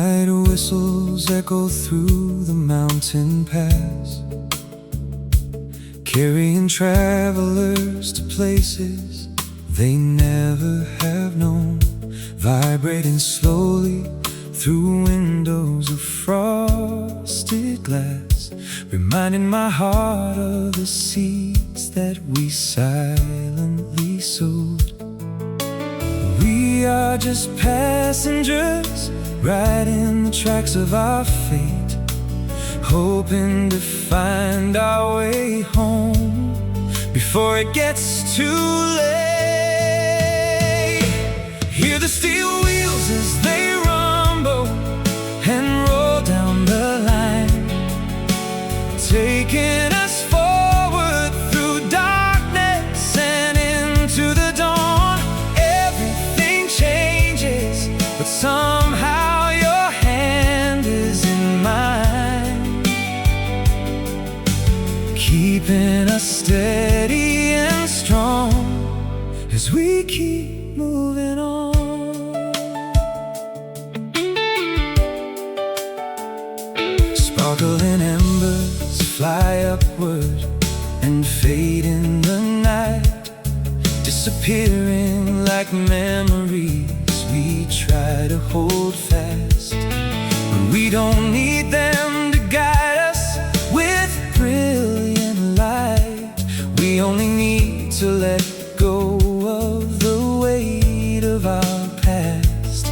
Night whistles echo through the mountain pass, carrying travelers to places they never have known, vibrating slowly through windows of frosted glass, reminding my heart of the seeds that we silently sowed. We are just passengers riding the tracks of our fate, hoping to find our way home before it gets too late. Hear the steel wheels as they rumble and roll down the line, taking us forward through darkness and into the dawn. Everything changes, but somehow your hand is in mine, keeping us steady and strong as we keep moving on. Sparkling embers fly upward and fade in the night, disappearing like memories we try to hold fast. But we don't need them to guide us with brilliant light. We only need to let go of the weight of our past.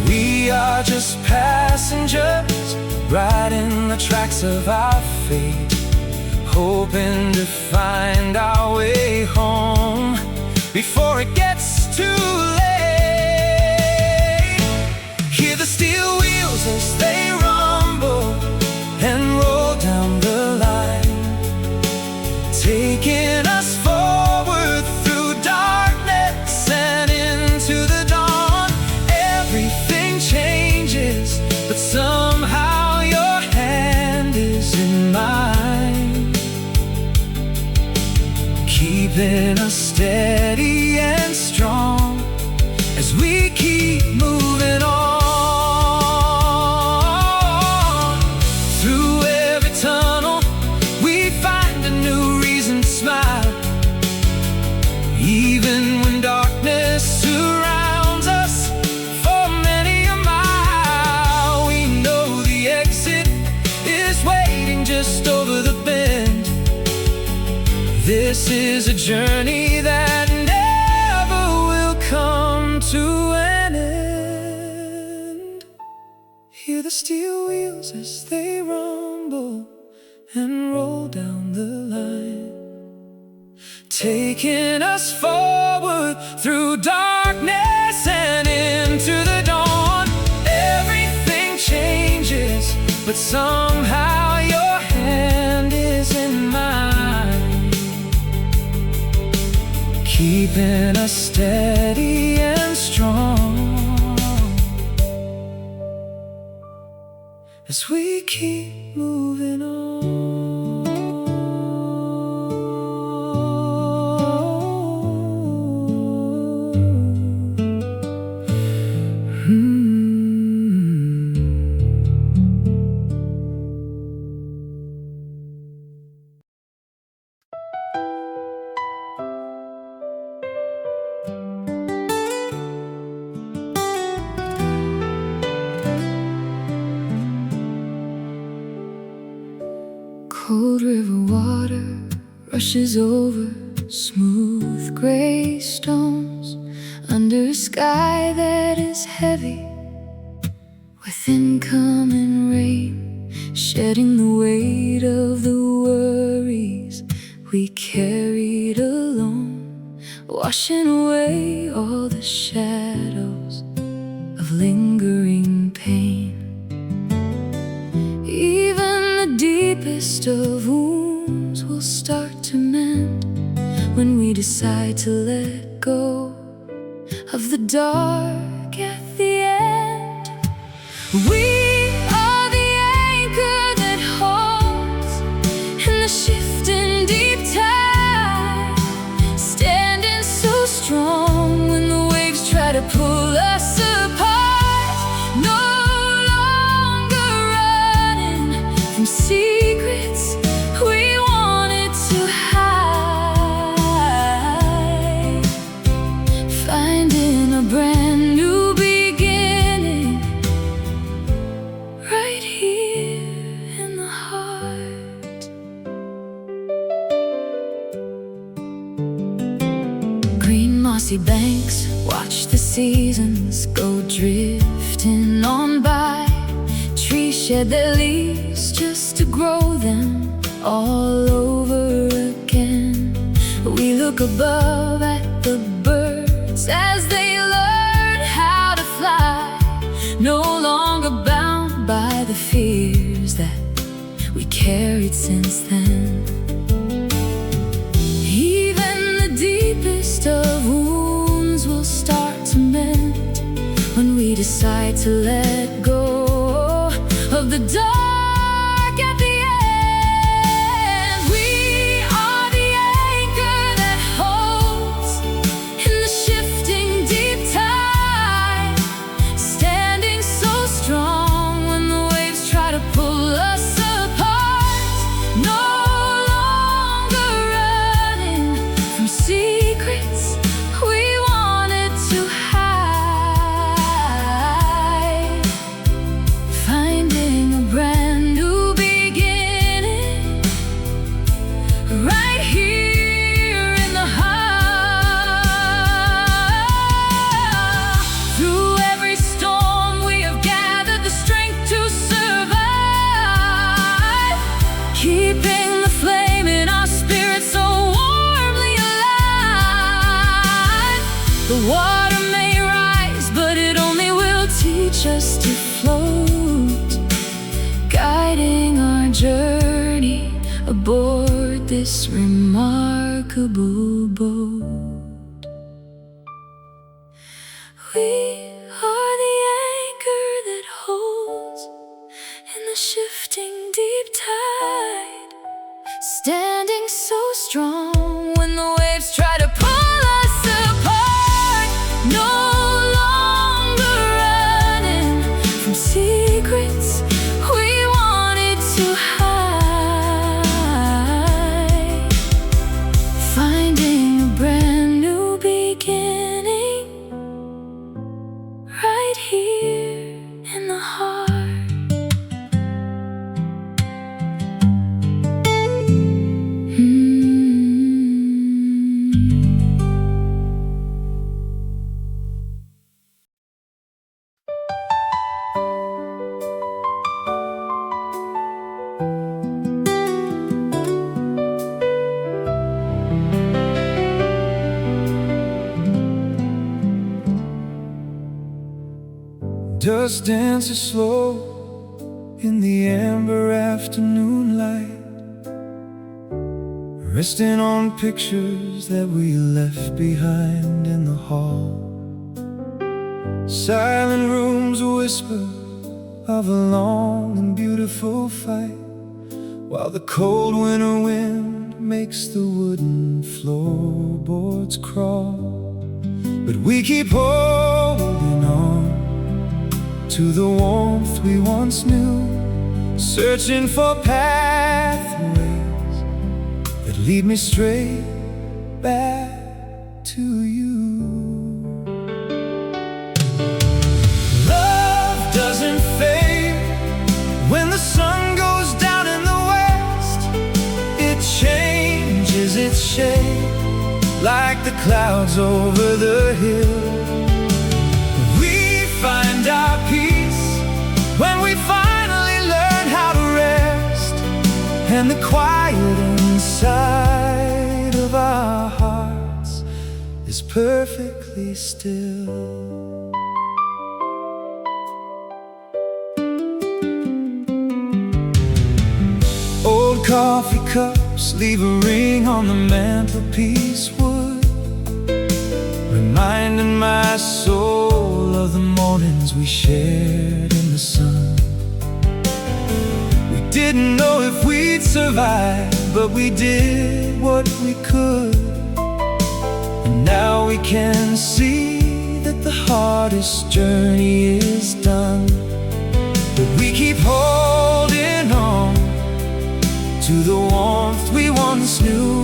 We are just passengers riding the tracks of our fate, hoping to find our way home before it gets too late. Hear the steel wheels as they rumble and roll down the line, taking us forward through darkness and into the dawn. Everything changes, but somehow your hand is in mine, keeping us steady and strong as we keep moving on. Through every tunnel we find a new reason to smile, even when darkness surrounds us for many a mile. We know the exit is waiting just over the bend. This is a journey that never will come to an end. Hear the steel wheels as they rumble and roll down the line, taking us forward through darkness and into the dawn. Everything changes, but somehow your hand is in mine, keeping us steady and strong as we keep moving on. Cold river water rushes over smooth gray stones, under a sky that is heavy with incoming rain, shedding the weight of the worries we carried alone, washing away all the shadows of lingering pain. Even the deepest of wounds will start to mend when we decide to let go of the dark at the end. We are the anchor that holds in the shifting deep tide, standing so strong when the waves try to pull us apart. No mossy banks, watch the seasons go drifting on by. Trees shed their leaves just to grow them all over again. We look above at the birds as they learn how to fly, no longer bound by the fears that we carried since then. Even the deepest of wounds will start to mend when we decide to let go of the dark at the end. We are the anchor that holds in the shifting deep tide, standing so strong when the waves try to pull us apart. No longer running from secrets we wanted to hide, finding a brand new beginning right here in the heart. Through every storm we have gathered the strength to survive, keeping the flame in our spirit so warmly alive. The water may rise, but it only will teach us to float, guiding our journey aboard this remarkable boat. We are the anchor that holds in the shifting deep tide, standing so strong when the waves try to pull us apart. No longer running from secrets we wanted to hide, finding a brand new beginning right here in the heart. Dust dances slow in the amber afternoon light, resting on pictures that we left behind in the hall. Silent rooms whisper of a long and beautiful fight, while the cold winter wind makes the wooden floorboards crawl. But we keep holding on to the warmth we once knew, searching for pathways that lead me straight back to you. Love doesn't fade when the sun goes down in the west. It changes its shape like the clouds over the hill. We find our peace when we finally learn how to rest, and the quiet inside of our hearts is perfectly still. Old coffee cups leave a ring on the mantelpiece wood, reminding my soul of the mornings we shared in the sun. We didn't know if we'd survive, but we did what we could. And now we can see that the hardest journey is done. But we keep holding on to the warmth we once knew,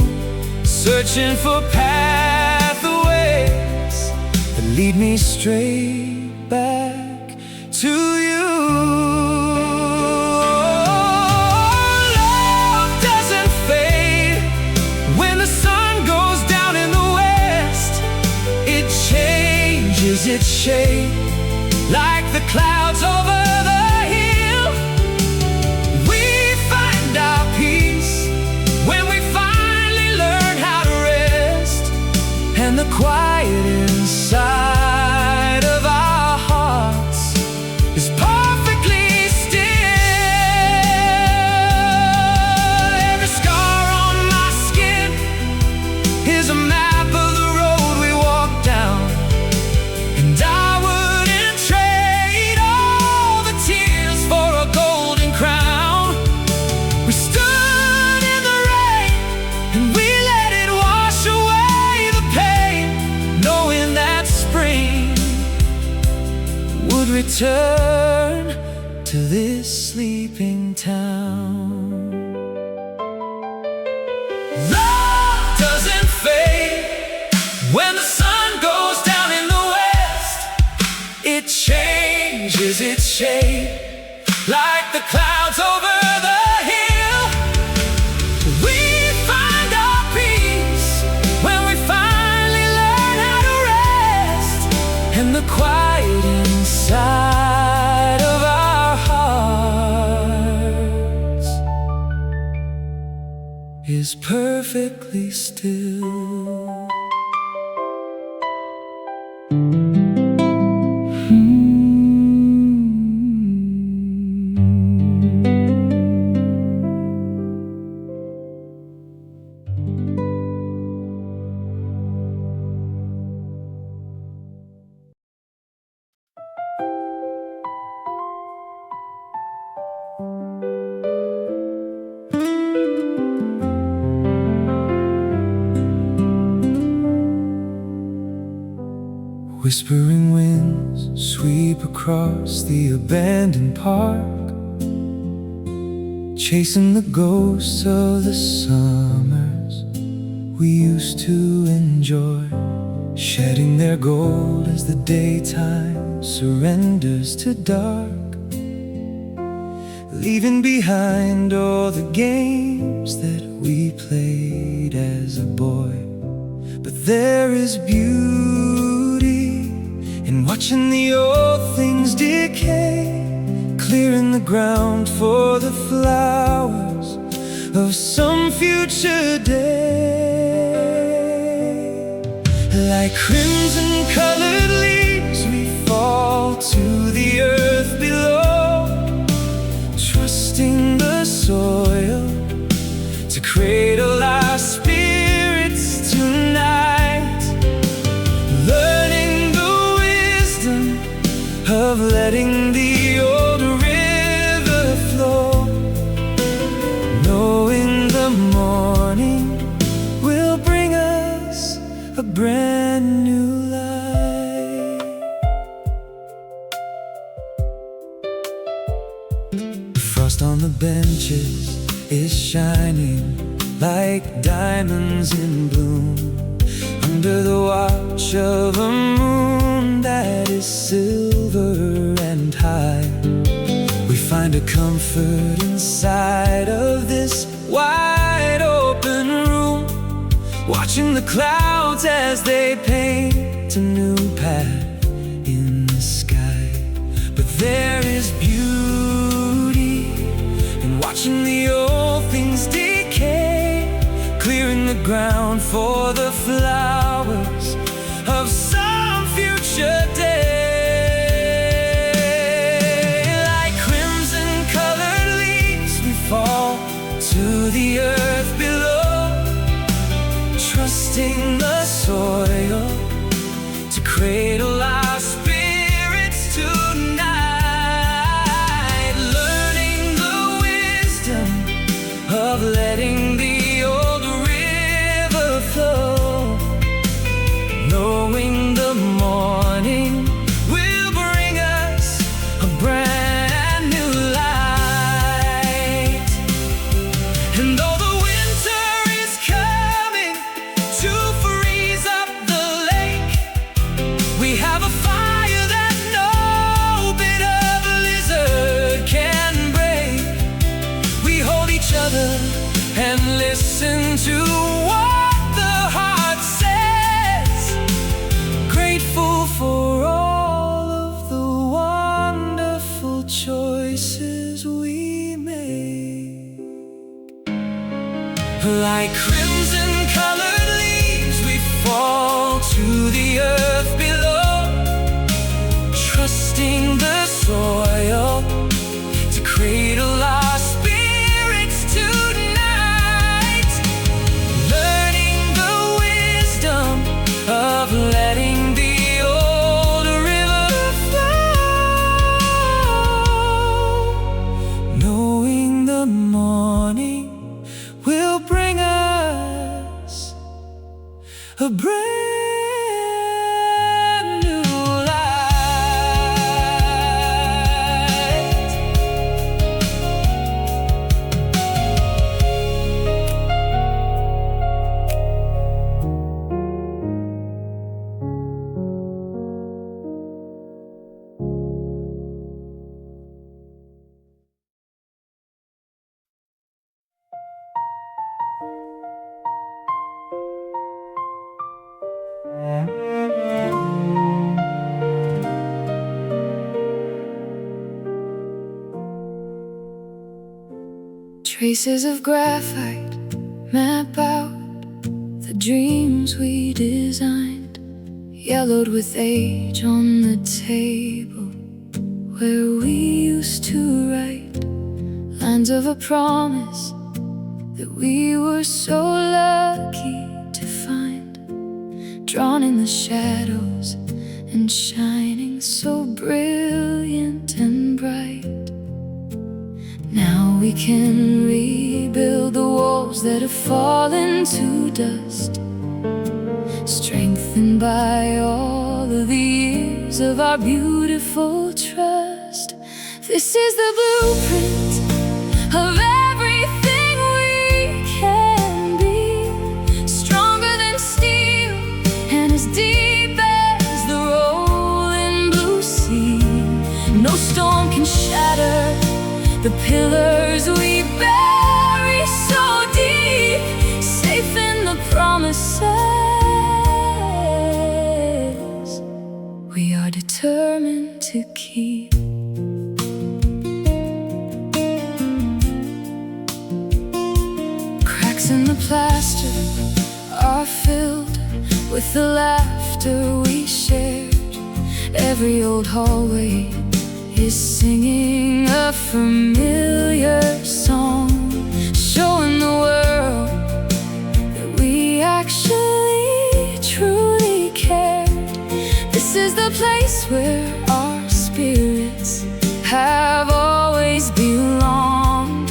searching for pathways that lead me straight back to you. Love doesn't fade when the sun goes down in the west. It clouds over the hill. We find our peace when we finally learn how to rest, and the quiet inside of our hearts is perfectly still. Every scar on my skin is a map of the road we walk down, and I wouldn't trade all the tears for a golden crown. We stood in the rain and we let it wash away the pain, knowing that spring would return to this sleeping town. Love doesn't fade when the sun goes down in the west. It changes its shape like the clouds over the hill. We find our peace when we finally learn how to rest, and the quiet inside of our hearts is perfectly still. Whispering winds sweep across the abandoned park, chasing the ghosts of the summers we used to enjoy, shedding their gold as the daytime surrenders to dark, leaving behind all the games that we played as a boy. But there is beauty in watching the old things decay, clearing the ground for the flowers of some future day. Like crimson-colored leaves, we fall to the earth below, trusting the soil to cradle our spirits tonight, learning the wisdom of letting the old river flow, knowing the morning will bring us a brand new life. Frost on the benches is shining like diamonds in bloom, under the watch of a moon that is silver and high. We find a comfort inside of this wide open room, watching the clouds as they paint a new path in the sky. But there is beauty in watching the old things decay, clearing the ground for the flowers of some future day. Like crimson-colored leaves, we fall to the earth below, trusting the soil to cradle our spirits tonight, learning the wisdom of letting the old river flow, choices we make. Like crimson colored leaves, we fall to the earth below, trusting the soil to cradle our spirits tonight, learning the wisdom of letting the old river flow, knowing the morning will bring us a brand new light. Traces of graphite map out the dreams we designed, yellowed with age on the table where we used to write lines of a promise that we were so lucky to find, drawn in the shadows and shining so brilliant and bright. Now we can rebuild the walls that have fallen to dust, strengthened by all of the years of our beautiful trust. This is the blueprint of everything we can be, stronger than steel and as deep as the rolling blue sea. No storm can shatter the pillars we bury so deep, safe in the promises we are determined to keep. Cracks in the plaster are filled with the laughter we shared. Every old hallway is singing a familiar song, showing the world that we actually truly cared. This is the place where our spirits have always belonged.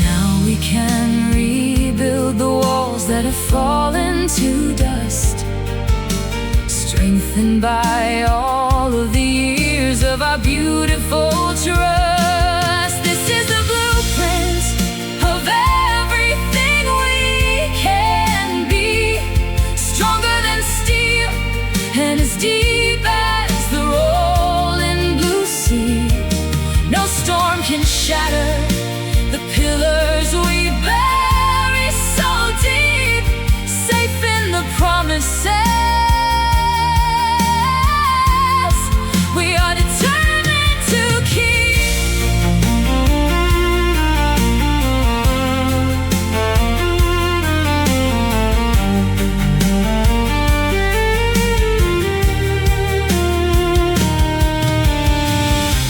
Now we can rebuild the walls that have fallen to dust, strengthened by all of the years of our beautiful trust. This is the blueprint of everything we can be, stronger than steel and as deep as the rolling blue sea. No storm can shatter the pillars we bury so deep, safe in the promises we are determined to keep.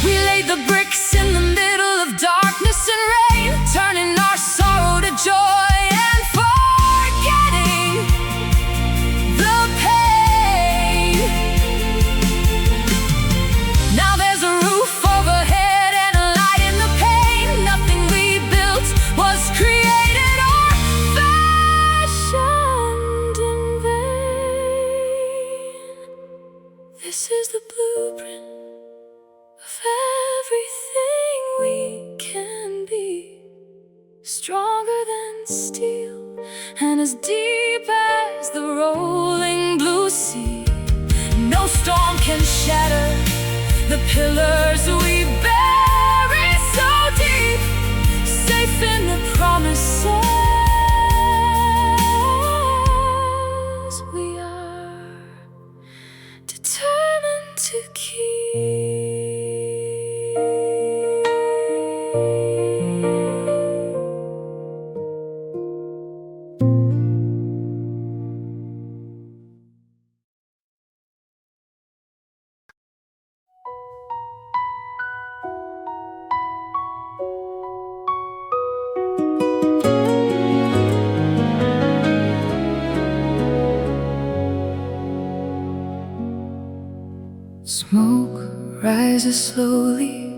We laid the bricks in the middle of darkness and rain, turning our sorrow to joy and forgetting the pain. Now there's a roof overhead and a light in the pane. Nothing we built was created or fashioned in vain. This is the blueprint of everything we can be, stronger than steel and as deep as the rolling blue sea. No storm can shatter the pillars we bury so deep, safe in the promises we are determined to keep. Smoke rises slowly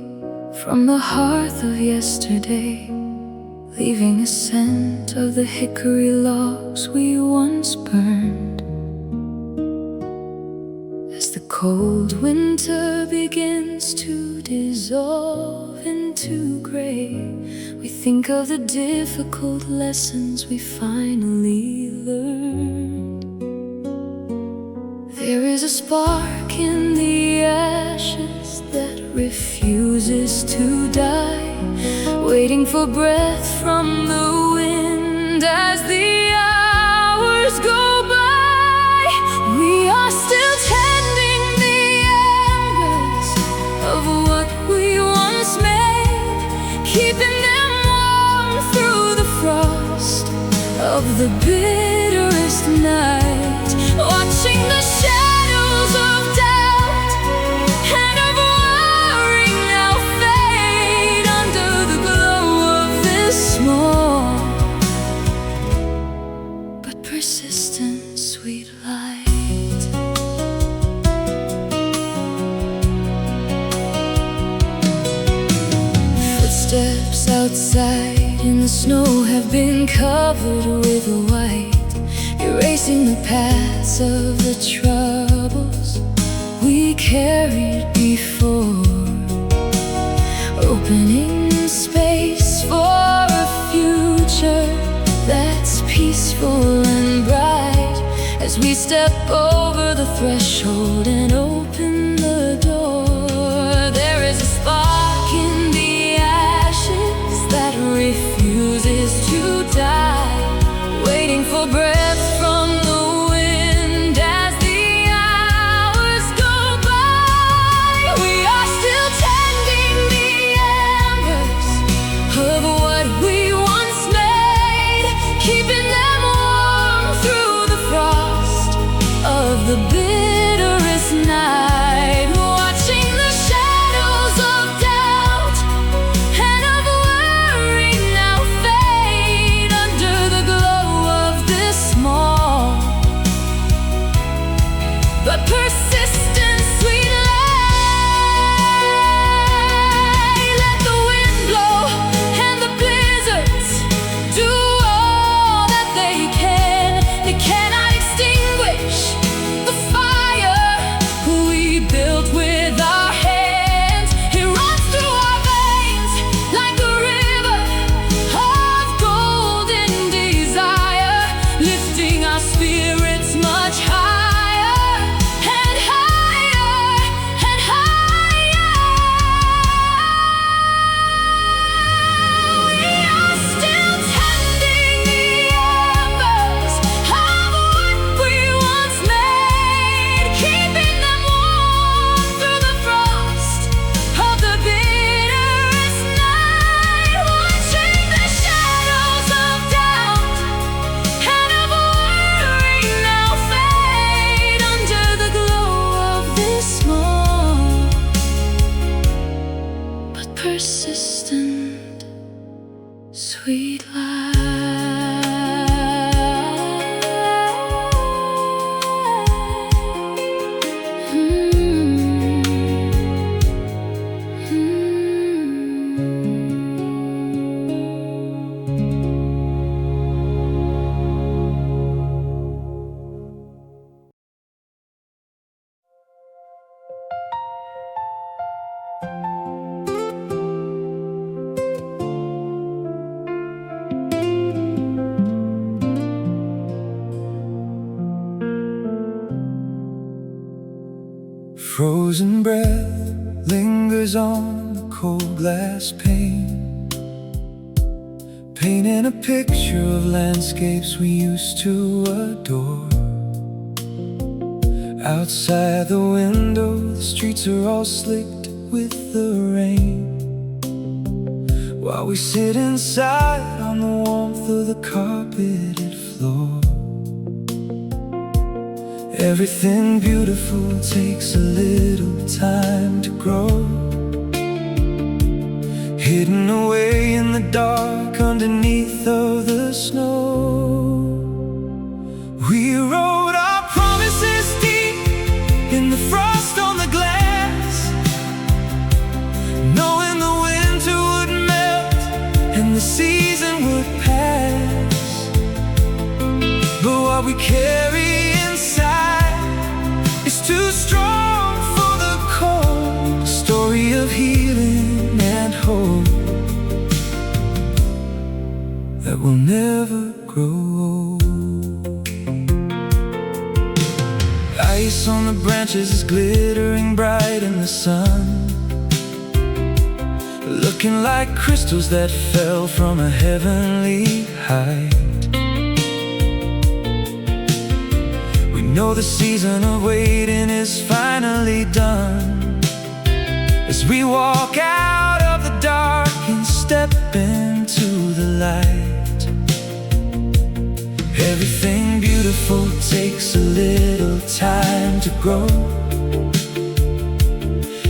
from the hearth of yesterday, leaving a scent of the hickory logs we once burned. As the cold winter begins to dissolve into gray, we think of the difficult lessons we finally learned. There is a spark in the ashes that refuses to die, waiting for breath from the wind as the hours go by. We are still tending the embers of what we once made, keeping them warm through the frost of the bitterest night, watching the shadows of doubt and of worry now fade under the glow of this small but persistent sweet light. Footsteps outside in the snow have been covered with white, erasing the paths of the troubles we carried before, opening space for a future that's peaceful and bright, as we step over the threshold and open the door. There is a spark in the ashes that refuses to die, waiting for breath from the wind as the hours go by. We are still tending the embers of what we once made, keeping them warm through the frost of the bitterest night, watching the shadows of doubt and of worry now fade under the glow of this small but persistent sweet light. Let the wind blow and the blizzards do all that they can. They cannot extinguish the fire we built with our hands. It runs through our veins like a river of golden desire, lifting our spirits much higher and higher and higher. We are still tending the embers of what we once made, keeping them warm through the frost of the bitterest night, watching the shadows of doubt and of worry now fade under the glow of this small but persistent sweet light. Frozen breath lingers on the cold glass pane, painting a picture of landscapes we used to adore. Outside the window, the streets are all slicked with the rain. while we sit inside on the warmth of the carpeted floor. Everything beautiful takes a little time to grow, hidden away in the dark underneath of the snow. We wrote our promises deep in the frost on the glass, knowing the winter would melt and the season would pass. But what we carry inside is too strong for the cold. A story of healing and hope that will never grow old. Ice on the branches is glittering bright in the sun, looking like crystals that fell from a heavenly height. We know the season of waiting is finally done, as we walk out of the dark and step into the light. Everything beautiful takes a little time to grow,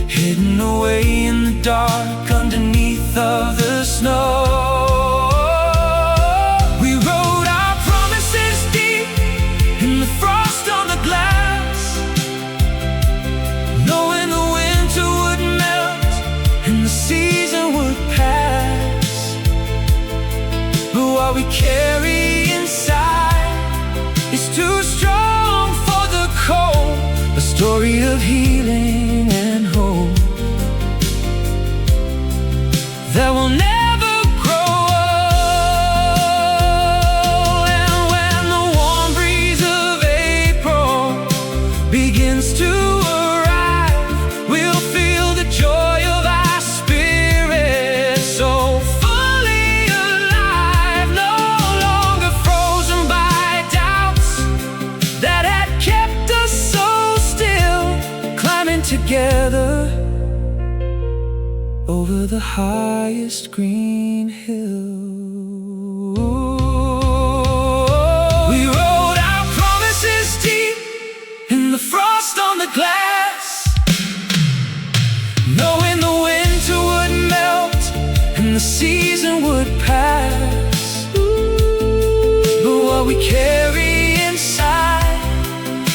hidden away in the dark underneath of the snow. We wrote our promises deep in the frost on the glass, knowing the winter would melt and the season would pass. But what we carry inside is too strong for the cold. A story of healing and hope that will never grow old. And when the warm breeze of April begins to arrive, we'll feel the joy of our spirit, so fully alive, no longer frozen by doubts that had kept us so still, climbing together over the highest green hill. We wrote our promises deep in the frost on the glass, knowing the winter would melt and the season would pass. But what we carry inside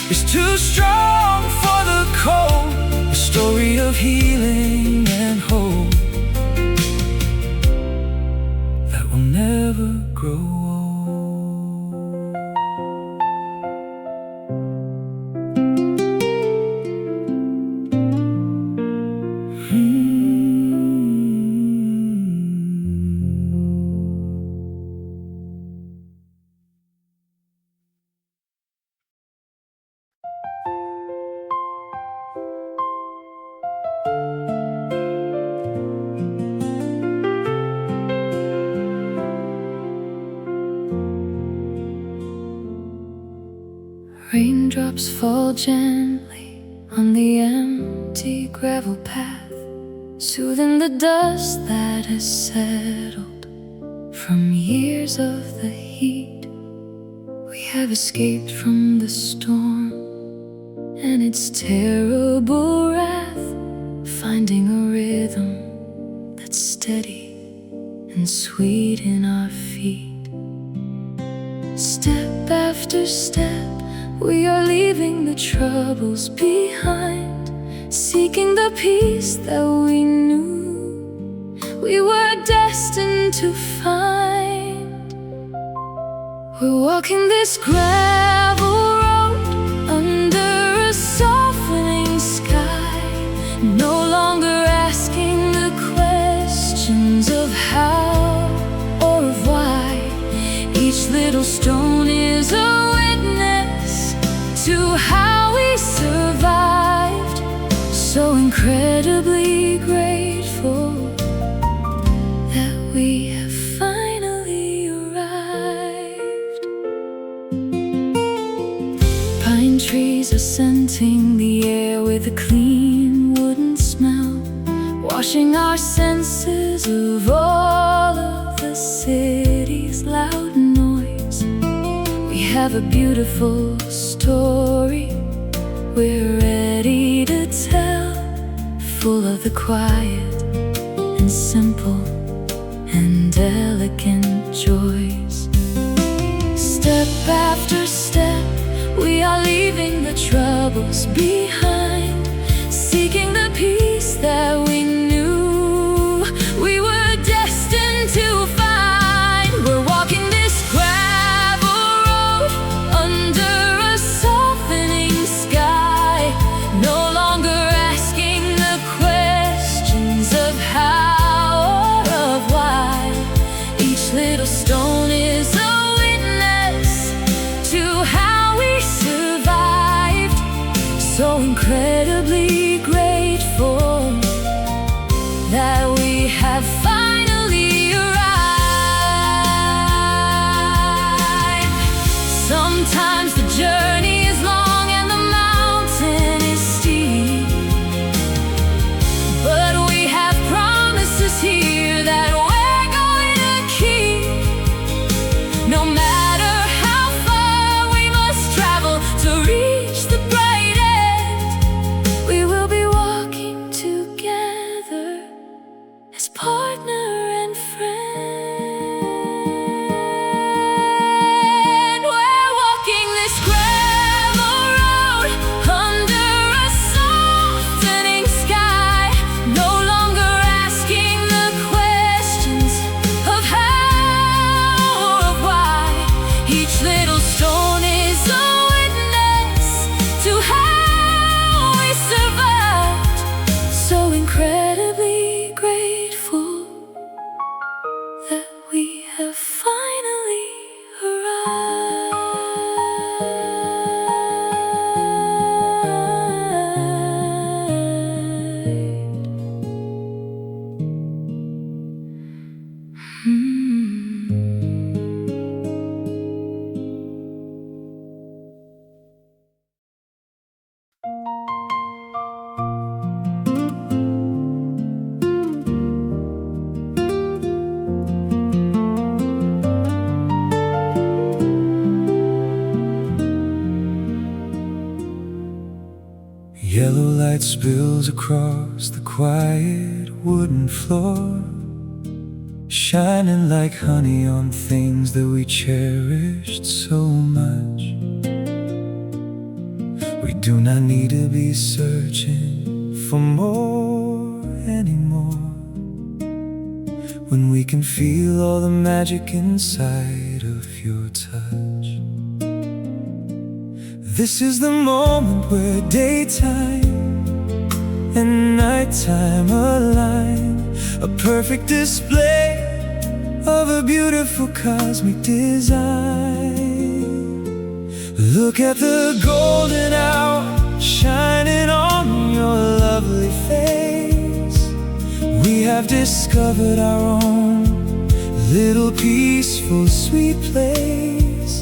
is too strong for the cold. A story of healing and hope that will never grow old. Raindrops fall gently on the empty gravel path, soothing the dust that has settled from years of the heat. We have escaped from the storm and its terrible wrath, finding a rhythm that's steady and sweet in our feet. Step after step, we are leaving the troubles behind, seeking the peace that we knew we were destined to find. We're walking this gravel road under a softening sky, no longer asking the questions of how or of why. Each little stone is a witness to how we survived, so incredibly grateful that we have finally arrived. Pine trees are scenting the air with a clean wooden smell, washing our senses of all have a beautiful story we're ready to tell, full of the quiet and simple and elegant joys. Step after step, we are leaving the troubles behind, seeking the peace that we knew we were destined to find. We're walking this gravel road under a softening sky, no longer asking the questions of how or of why. Each little stone is a witness to how we survived, so incredibly grateful that we have finally arrived. Sometimes the journey is long and the mountain is steep, but we have promises here that we're going to keep. No matter how far we must travel to reach the bright end, we will be walking together as partner and friend. We're walking this gravel road under a softening sky, no longer asking the questions of how or of why. Each little stone is a witness to how we survived, so incredibly grateful that we have finally Yellow light spills across the quiet wooden floor, shining like honey on things that we cherished so much. We do not need to be searching for more anymore, when we can feel all the magic inside of your touch. This is the moment where daytime and nighttime align, a perfect display of a beautiful cosmic design. Look at the golden hour shining on your lovely face. We have discovered our own little peaceful sweet place.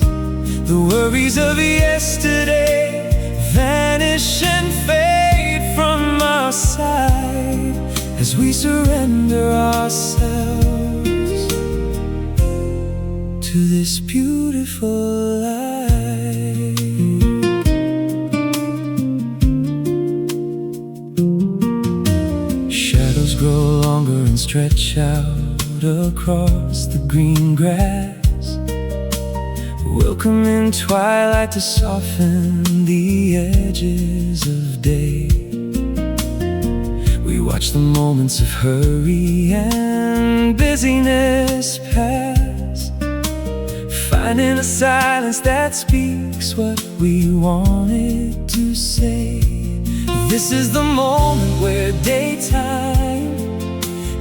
The worries of yesterday vanish and fade from our side as we surrender ourselves to this beautiful life. Shadows grow longer and stretch out across the green grass, welcoming twilight to soften the edges of day. We watch the moments of hurry and busyness pass, finding a silence that speaks what we wanted to say. This is the moment where daytime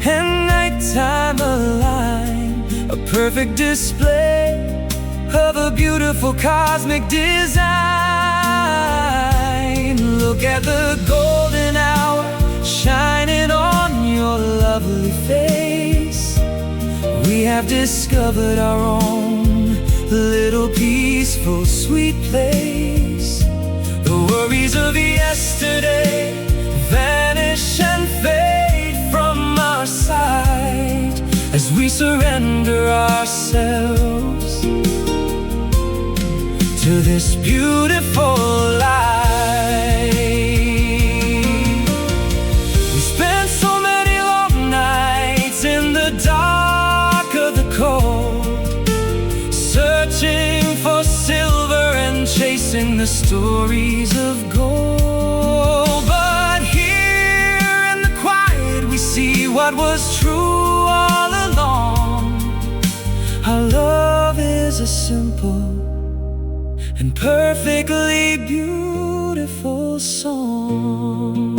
and nighttime align, a perfect display of a beautiful cosmic design. Look at the golden hour shining on your lovely face. We have discovered our own little peaceful sweet place. The worries of yesterday vanish and fade from our side as we surrender ourselves to this beautiful life. We spent so many long nights in the dark of the cold, searching for silver and chasing the stories of gold. But here in the quiet we see what was true all along. Our love is a simple and perfectly beautiful song.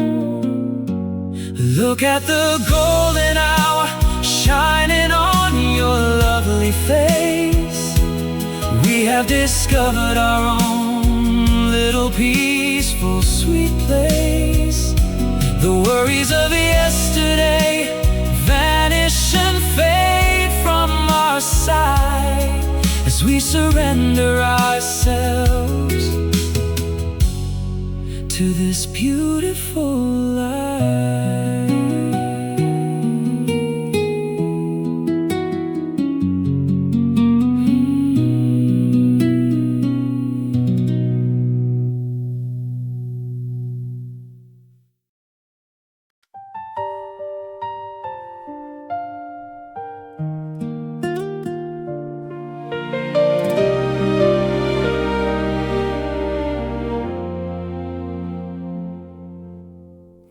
Look at the golden hour shining on your lovely face. We have discovered our own little peaceful sweet place. The worries of yesterday vanish and fade from our side as we surrender ourselves to this beautiful life.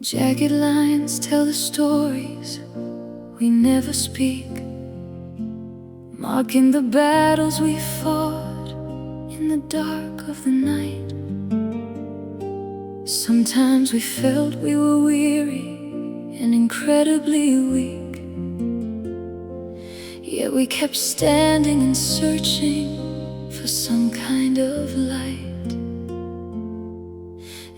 Jagged lines tell the stories we never speak, marking the battles we fought in the dark of the night. Sometimes we felt we were weary and incredibly weak, yet we kept standing and searching for some kind of light.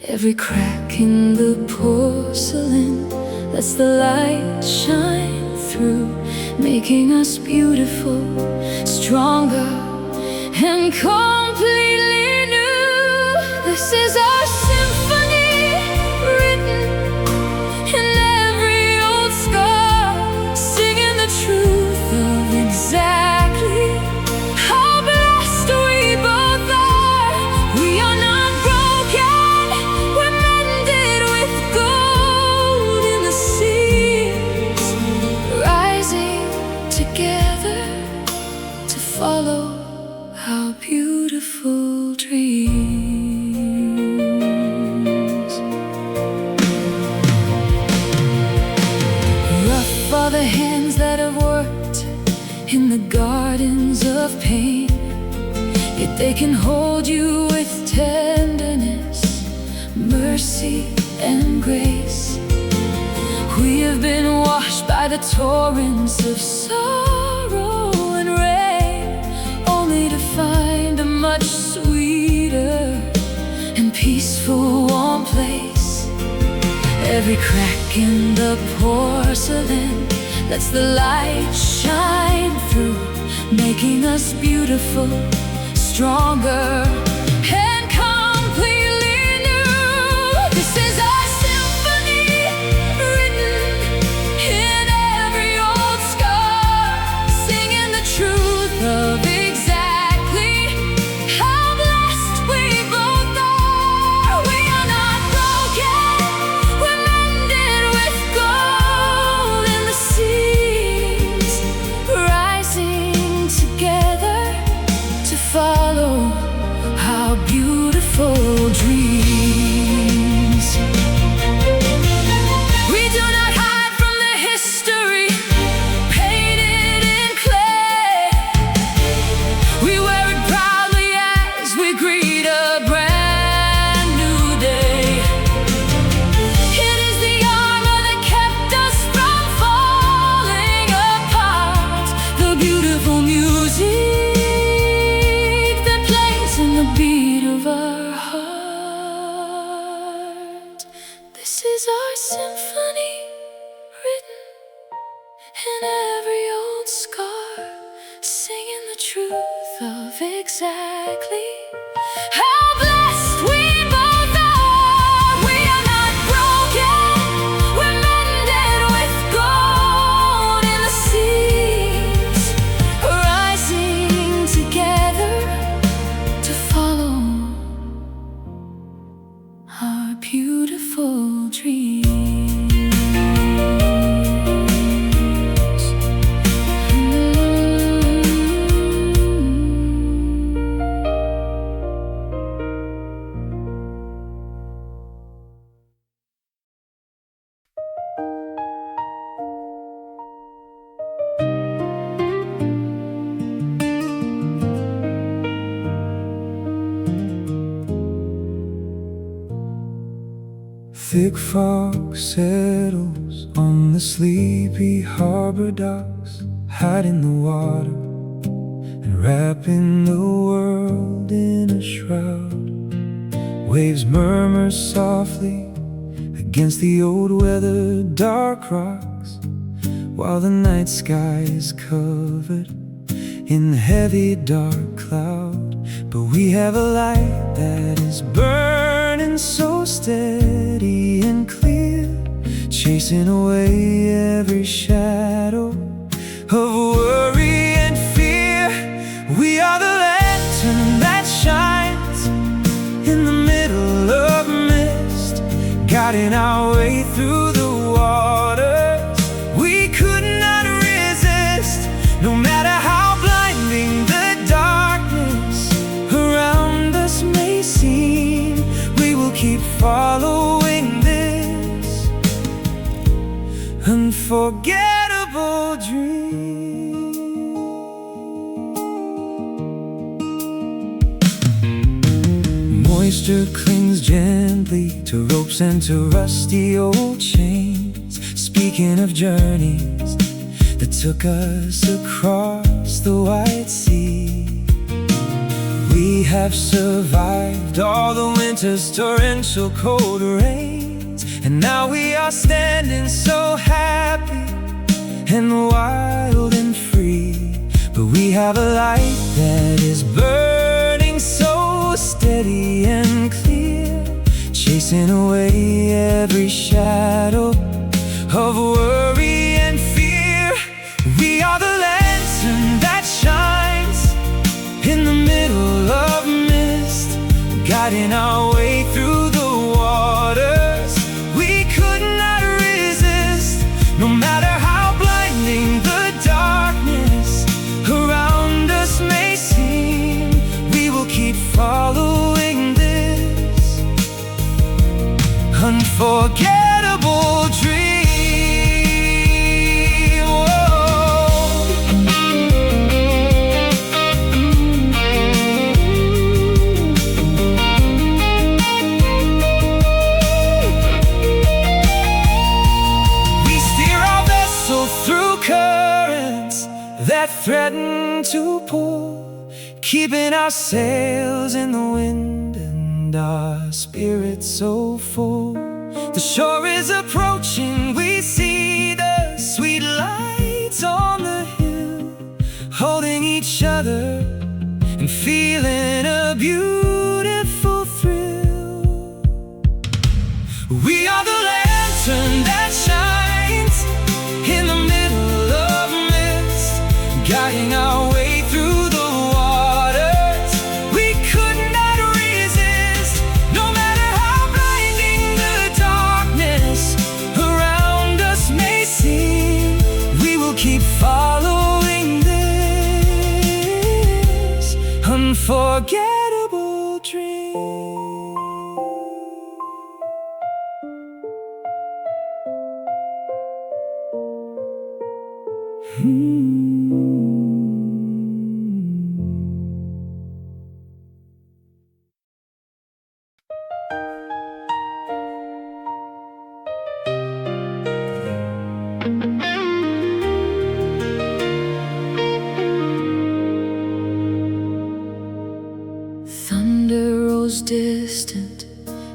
Every crack in the porcelain lets the light shine through, making us beautiful, stronger, and completely new. This is our symphony, written in every old scar, singing the truth of exactly how blessed we both are. We are not broken, we're mended with gold in the seas, rising together to follow our beautiful dreams. Rough are the hands that have worked in the gardens of pain, yet they can hold you with tenderness, mercy, and grace. We have been washed by the torrents of sorrow and rain, only to find a much sweeter and peaceful, warm place. Every crack in the porcelain lets the light shine through, making us beautiful, stronger, and completely new. This is our symphony, written in every old scar, singing the truth of exactly how blessed we both are. We are not broken, we're mended with gold in the seas, rising together to follow our beautiful dreams. We do not hide from the history painted in clay. We wear it proudly as we greet a brand new day. It is the armor that kept us from falling apart, the beautiful music that plays in the beat of our heart. This is our symphony, written in every old scar, singing the truth of exactly how blessed we both are. We are not broken, we're mended with gold in the seas, rising together to follow fog settles on the sleepy harbor docks, hiding the water and wrapping the world in a shroud. Waves murmur softly against the old weathered dark rocks, while the night sky is covered in heavy dark cloud. But we have a light that is burning so steady and clear, chasing away every shadow of worry and fear. We are the lantern that shines in the middle of mist, guiding our way through the waters we could not resist. No matter how blinding the darkness around us may seem, we will keep following this unforgettable dream. Moisture clings gently to ropes and to rusty old chains, speaking of journeys that took us across the wide sea. We have survived all the winter's torrential cold rains, and now we are standing so happy and wild and free. But we have a light that is burning so steady and clear, chasing away every shadow of worry and fear. We are the lantern that shines in the middle of mist, guiding our way through the waters we could not resist. No matter how blinding the darkness around us may seem, we will keep following this unforgettable dream. That threaten to pull, keeping our sails in the wind and our spirits so full. The shore is approaching, we see the sweet lights on the hill, holding each other and feeling a beautiful thrill. We are the lantern that shines in the middle of mist, guiding our way through the waters we could not resist. No matter how blinding the darkness around us may seem, we will keep following this unforgettable dream. Thunder rolls distant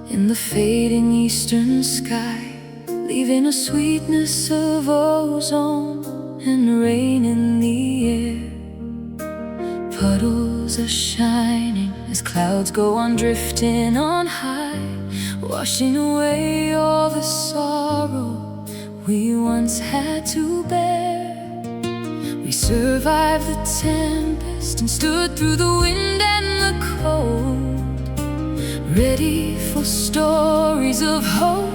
in the fading eastern sky, leaving a sweetness of ozone and rain in the air. Puddles are shining as clouds go on drifting on high, washing away all the sorrow we once had to bear. We survived the tempest and stood through the wind and the cold, ready for stories of hope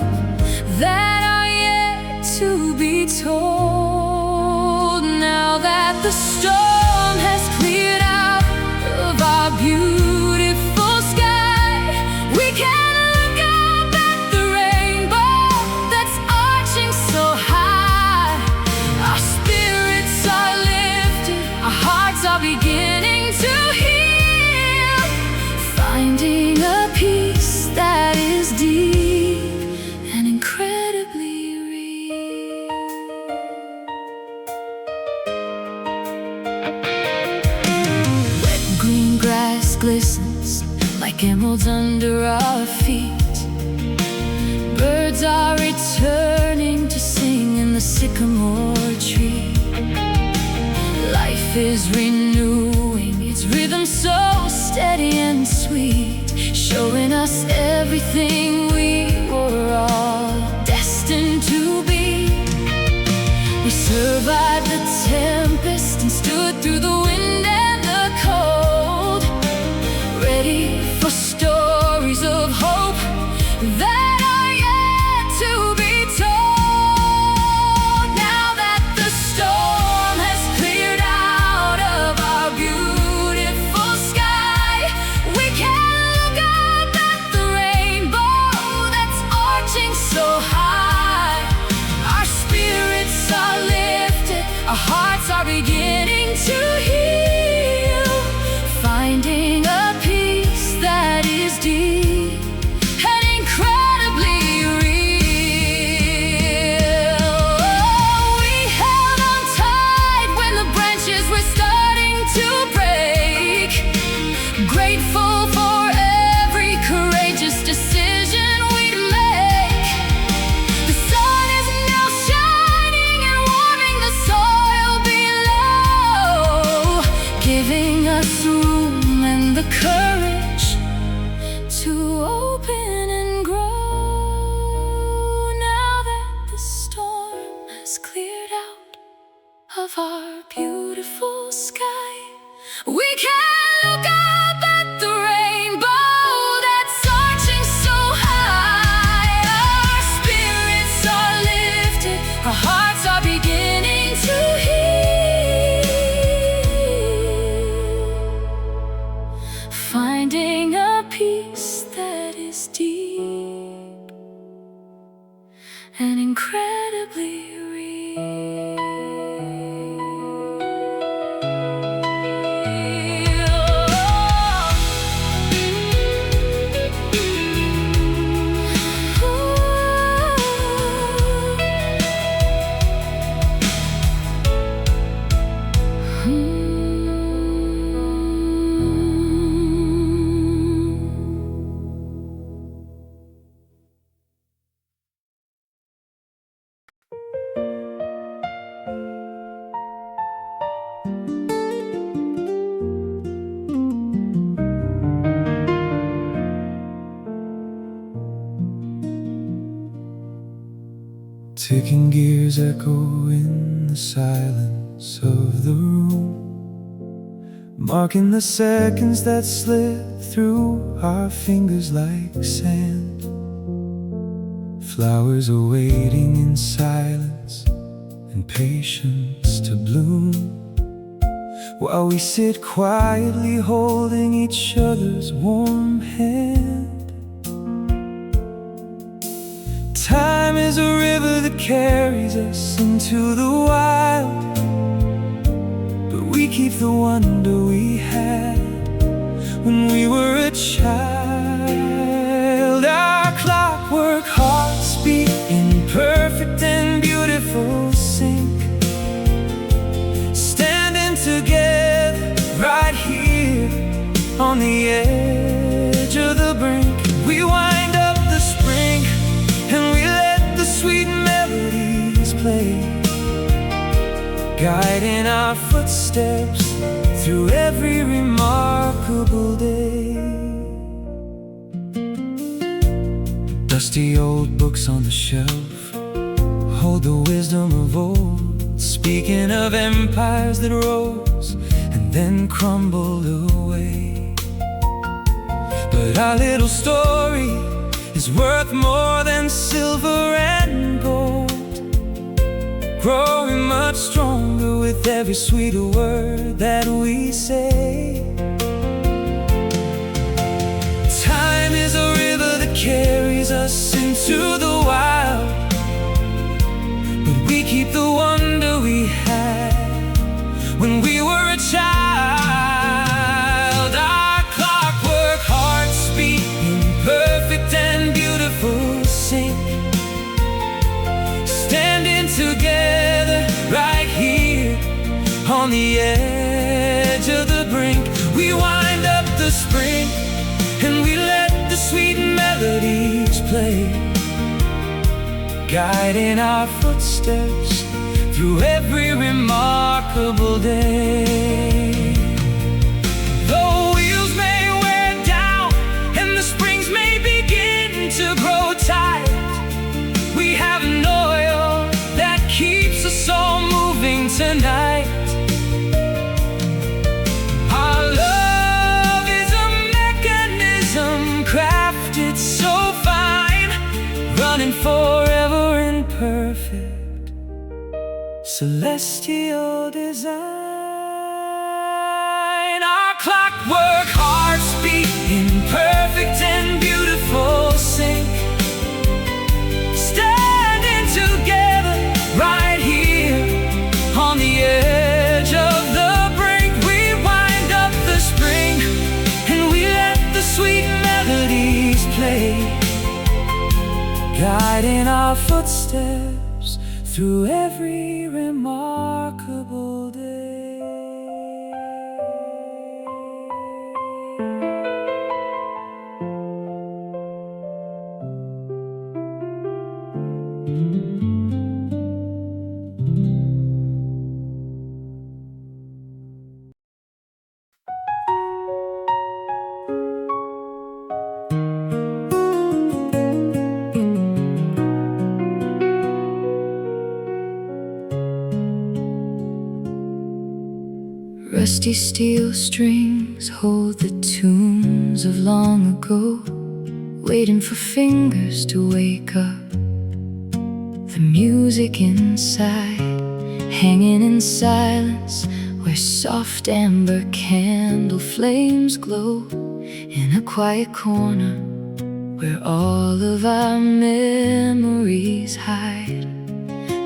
that are yet to be told. Now that the storm has cleared out of our beautiful sky, we can look up at the rainbow that's arching so high. Our spirits are lifted, our hearts are beginning to heal, finding a peace that is deep and incredible. glistens like emeralds under our feet. Birds are returning to sing in the sycamore tree. Life is renewing its rhythm so steady and sweet, showing us everything we were all destined to be. We survived the tempest and stood through the wind and the cold, ready for stories of hope that are yet to be told. Now that the storm has cleared out of our beautiful sky, we can look up at the rainbow that's arching so high. Our spirits are lifted, our hearts are beginning to heal, finding a peace that is deep and incredibly real. Oh, we held on tight when the branches were starting to break, grateful for every courageous decision we'd make. The sun is now shining and warming the soil below, giving us room and the courage to open and grow. Now that the storm has cleared out of our beautiful sky, we can look up at the rainbow that's arching so high. Our spirits are lifted, our hearts are beginning to heal, finding a peace that is deep and incredibly Ticking gears echo in the silence of the room, marking the seconds that slip through our fingers like sand. Flowers are waiting in silence and patience to bloom, while we sit quietly holding each other's warm hand. Time is a river that carries us into the wild, but we keep the wonder we had when we were a child. Our clockwork hearts beat in perfect and beautiful sync, standing together right here on the edge of the brink. We wind up the spring and we let the sweet melodies play, guiding our footsteps through every remarkable day. Dusty old books on the shelf hold the wisdom of old, speaking of empires that rose and then crumbled away. But our little story is worth more than silver and gold, growing much stronger with every sweeter word that we say. Time is a river that carries us into the wild, but we keep the wonder we had when we were a child. Our clockwork hearts beat in perfect and beautiful sync, standing together right here on the edge of the brink. We wind up the the spring, and we let the sweet melodies play, guiding our footsteps through every remarkable day. The wheels may wear down and the springs may begin to grow tight, we have an oil that keeps us all moving tonight. Our love is a mechanism crafted so fine, running forever in perfect celestial design. Our clockwork hearts beat in perfect and beautiful sync, standing together right here on the edge of the brink. We wind up the spring and we let the sweet melodies play, guiding our footsteps through every remarkable day. Rusty steel strings hold the tunes of long ago, waiting for fingers to wake up. The music inside, hanging in silence, where soft amber candle flames glow, in a quiet corner where all of our memories hide.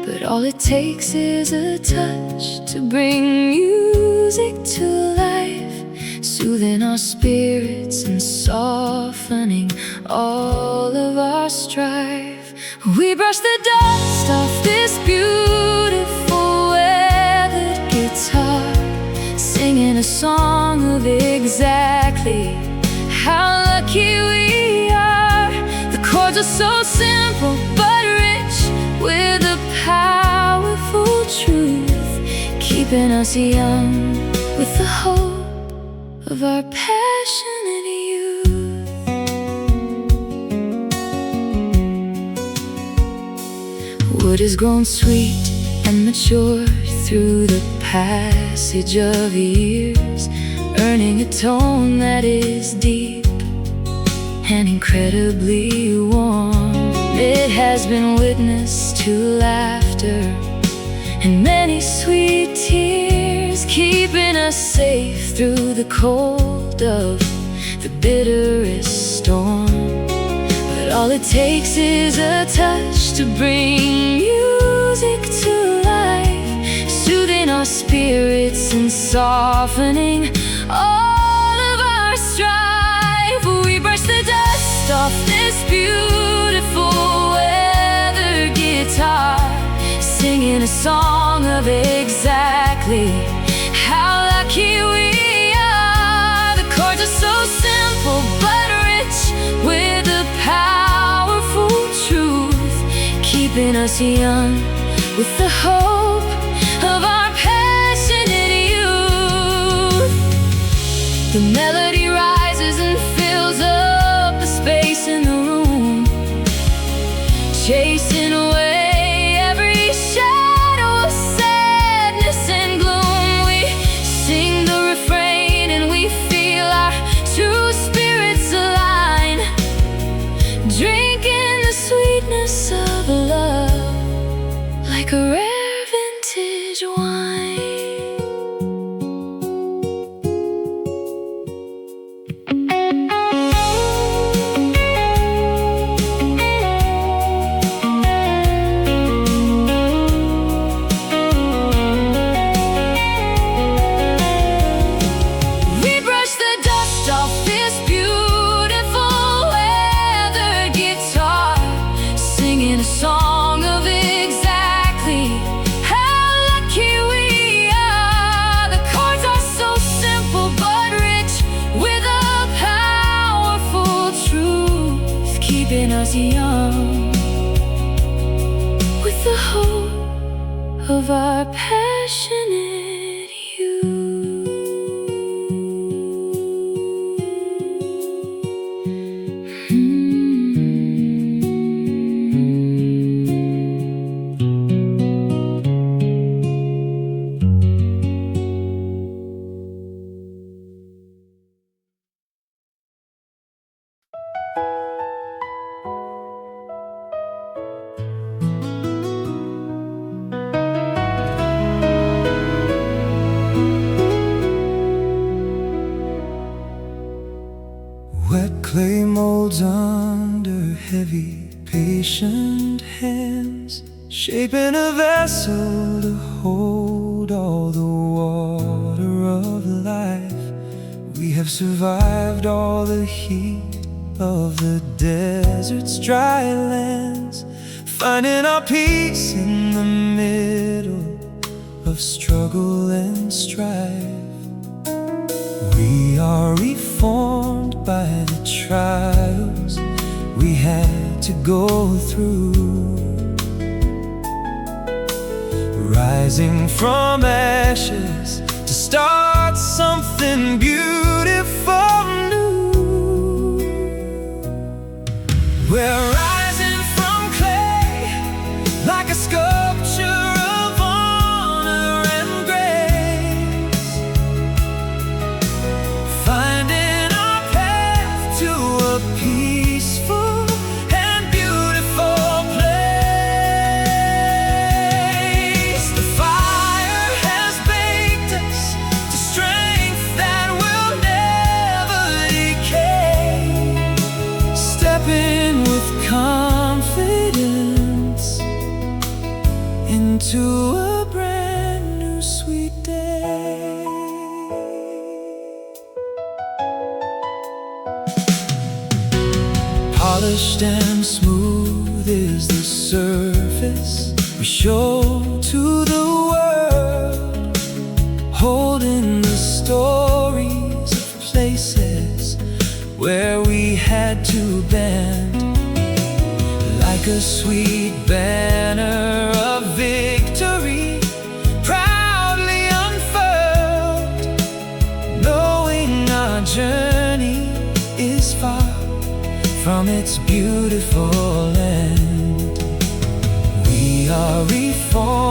But all it takes is a touch to bring music to life, soothing our spirits and softening all of our strife. We brush the dust off this beautiful weathered guitar, singing a song of exactly how lucky we are. The chords are so simple but rich with a powerful truth, keeping us young with the hope of our passionate youth. Wood has grown sweet and mature through the passage of years, earning a tone that is deep and incredibly warm. It has been witness to laughter and many sweet tears, keeping us safe through the cold of the bitterest storm. But all it takes is a touch to bring music to life, soothing our spirits and softening all of our strife. We brush the dust off this beautiful weathered guitar, singing a song of exactly how lucky we are. The chords are so simple but rich with a powerful truth, keeping us young with the hope of our passionate youth. The melody rises and fills up the space in the room, chasing away every shadow of sadness and gloom. We sing the refrain and we feel our two spirits align, drinking the sweetness of love like a rare vintage young, with the hope of our passionate youth. Wet clay molds under heavy, patient hands, shaping a vessel to hold all the water of life. We have survived all the heat of the desert's dry lands, finding our peace in the middle of struggle and strife. We are reformed by the trials we had to go through, rising from ashes to start something beautiful new. We're rising from clay like a sculpture of honor and grace, finding our path to a peaceful and beautiful place. The fire has baked us to strength that will never decay, stepping with confidence into a brand new sweet day. Polished and smooth is the surface we show to the world, holding the stories of places where we had to bend, like a sweet banner of victory proudly unfurled, knowing our journey is far from its beautiful end. We are reformed